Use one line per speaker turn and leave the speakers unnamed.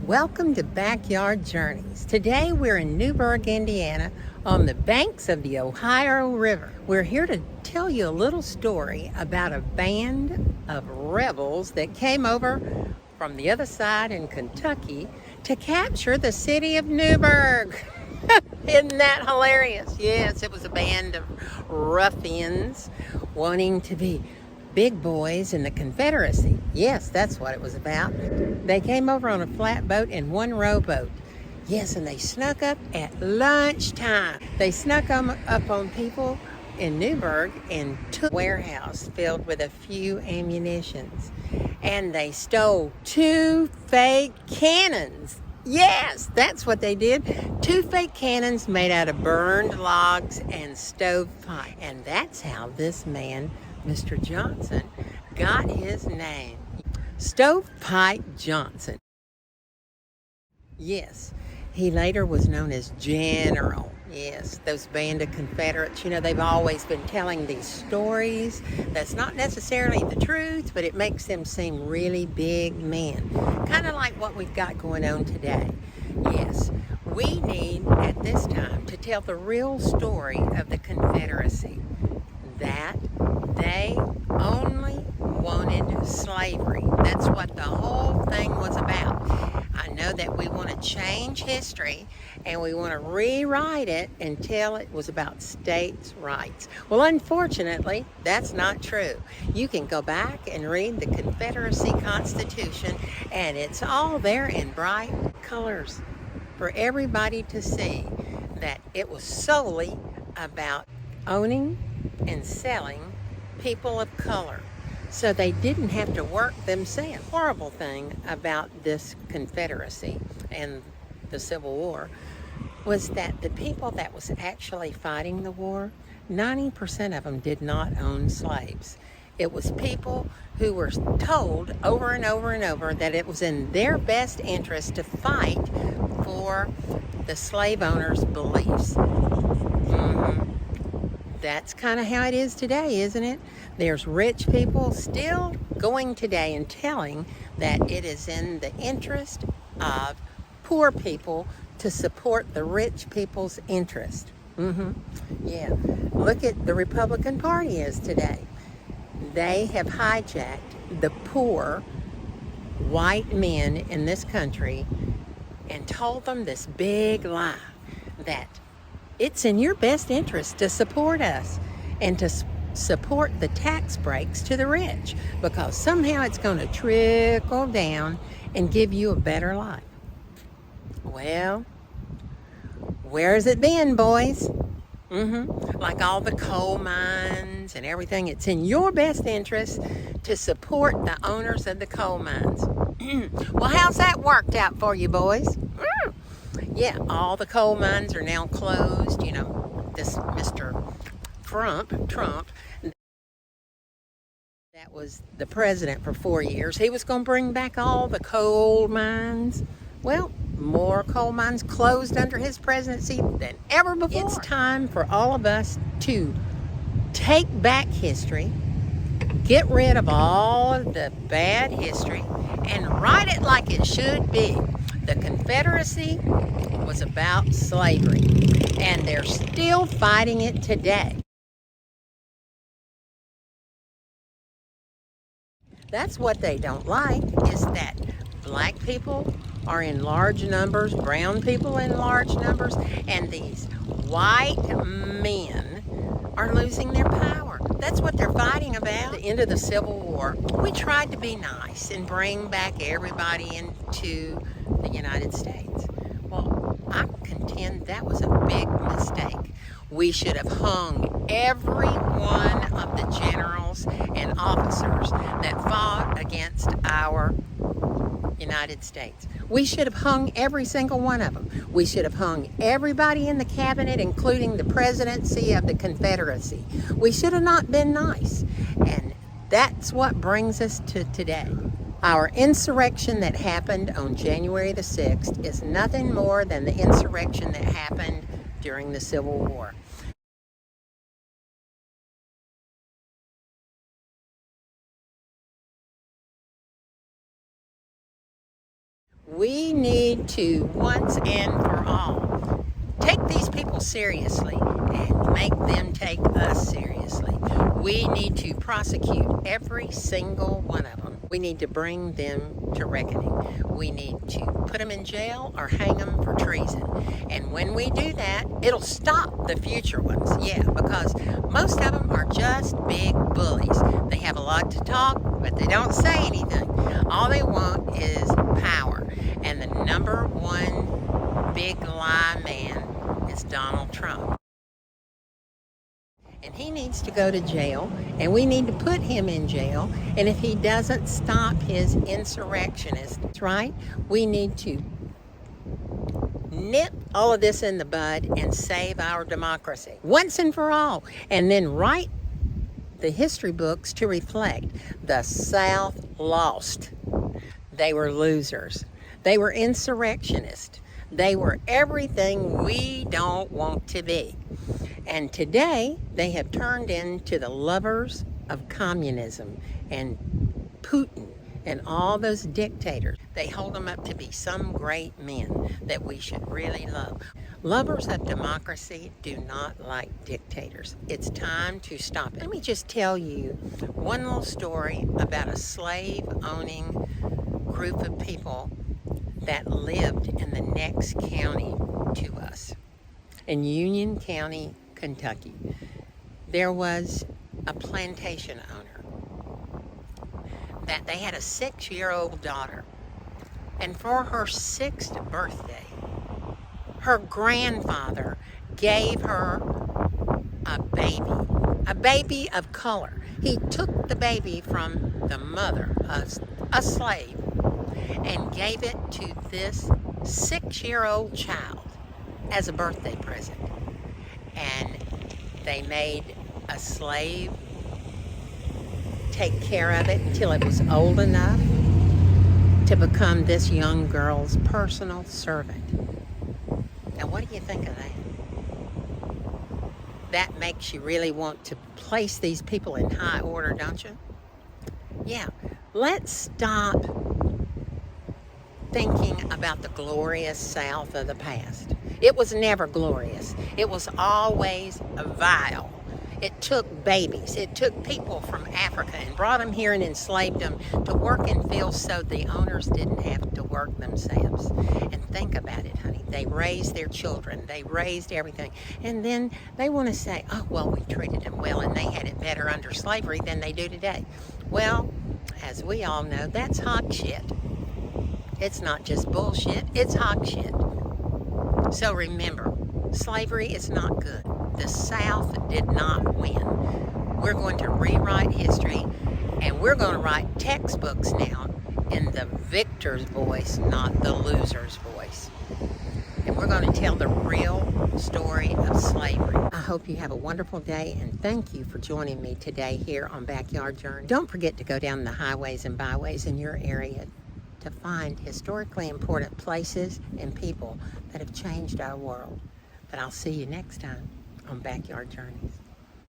Welcome to Backyard Journeys. Today we're in Newburgh, Indiana, on the banks of the Ohio River. We're here to tell you a little story about a band of rebels that came over from the other side in Kentucky to capture the city of Newburgh. Isn't that hilarious? Yes, it was a band of ruffians wanting to be big boys in the Confederacy. Yes, that's what it was about. They came over on a flatboat and one rowboat. Yes, and they snuck up at lunchtime. They snuck up on people in Newburgh and took a warehouse filled with a few ammunitions. And they stole 2 fake cannons. Yes, that's what they did. 2 fake cannons made out of burned logs and stovepipe. And that's how this man, Mr. Johnson, got his name. Stovepipe Johnson. Yes, he later was known as General. Yes, those band of Confederates, they've always been telling these stories. That's not necessarily the truth, but it makes them seem really big men. Kind of like what we've got going on today. Yes, we need at this time to tell the real story of the Confederacy. That they only wanted slavery. That's what the whole thing was about. I know that we want to change history and we want to rewrite it and tell it was about states' rights. Well, unfortunately, that's not true. You can go back and read the Confederacy Constitution, and it's all there in bright colors for everybody to see that it was solely about owning and selling people of color, so they didn't have to work themselves. The horrible thing about this Confederacy and the Civil War was that the people that was actually fighting the war, 90% of them did not own slaves. It was people who were told over and over and over that it was in their best interest to fight for the slave owners' beliefs. That's kind of how it is today, isn't it? There's rich people still going today and telling that it is in the interest of poor people to support the rich people's interest. Yeah. Look at the Republican Party is today. They have hijacked the poor white men in this country and told them this big lie that it's in your best interest to support us and to support the tax breaks to the rich, because somehow it's going to trickle down and give you a better life. Well, where has it been, boys? Like all the coal mines and everything, it's in your best interest to support the owners of the coal mines. Well, how's that worked out for you, boys? Yeah, all the coal mines are now closed. This Mr. Trump, that was the president for 4 years. He was going to bring back all the coal mines. Well, more coal mines closed under his presidency than ever before. It's time for all of us to take back history, get rid of all of the bad history, and write it like it should be. The Confederacy was about slavery, and they're still fighting it today. That's what they don't like, is that black people are in large numbers, brown people in large numbers, and these white men are losing their power. That's what they're fighting about. At the end of the Civil War, we tried to be nice and bring back everybody into the United States. Well, I contend that was a big mistake. We should have hung every one of the generals and officers that fought against our United States. We should have hung every single one of them. We should have hung everybody in the cabinet, including the presidency of the Confederacy. We should have not been nice. And that's what brings us to today. Our insurrection that happened on January the 6th is nothing more than the insurrection that happened during the Civil War. We need to, once and for all, take these people seriously and make them take us seriously. We need to prosecute every single one of them. We need to bring them to reckoning. We need to put them in jail or hang them for treason. And when we do that, it'll stop the future ones. Yeah, because most of them are just big bullies. They have a lot to talk, but they don't say anything. All they want is power. And the number one big lie man is Donald Trump. And he needs to go to jail, and we need to put him in jail. And if he doesn't stop his insurrectionists, right, we need to nip all of this in the bud and save our democracy once and for all. And then write the history books to reflect the South lost. They were losers. They were insurrectionists. They were everything we don't want to be. And today, they have turned into the lovers of communism and Putin and all those dictators. They hold them up to be some great men that we should really love. Lovers of democracy do not like dictators. It's time to stop it. Let me just tell you one little story about a slave-owning group of people that lived in the next county to us, in Union County, Kentucky. There was a plantation owner that they had a 6-year-old daughter, and for her 6th birthday, her grandfather gave her a baby of color. He took the baby from the mother, a slave, and gave it to this 6-year-old child as a birthday present. And they made a slave take care of it until it was old enough to become this young girl's personal servant. Now, what do you think of that? That makes you really want to place these people in high order, don't you? Yeah, let's stop thinking about the glorious South of the past. It was never glorious. It was always vile. It took babies. It took people from Africa and brought them here and enslaved them to work in fields so the owners didn't have to work themselves. And think about it, honey. They raised their children. They raised everything. And then they want to say, oh, well, we treated them well and they had it better under slavery than they do today. Well, as we all know, that's hog shit. It's not just bullshit. It's hog shit. So remember, slavery is not good. The South did not win. We're going to rewrite history, and we're going to write textbooks now in the victor's voice, not the loser's voice. And we're going to tell the real story of slavery. I hope you have a wonderful day, and thank you for joining me today here on Backyard Journey. Don't forget to go down the highways and byways in your area to find historically important places and people that have changed our world. But I'll see you next time on Backyard Journeys.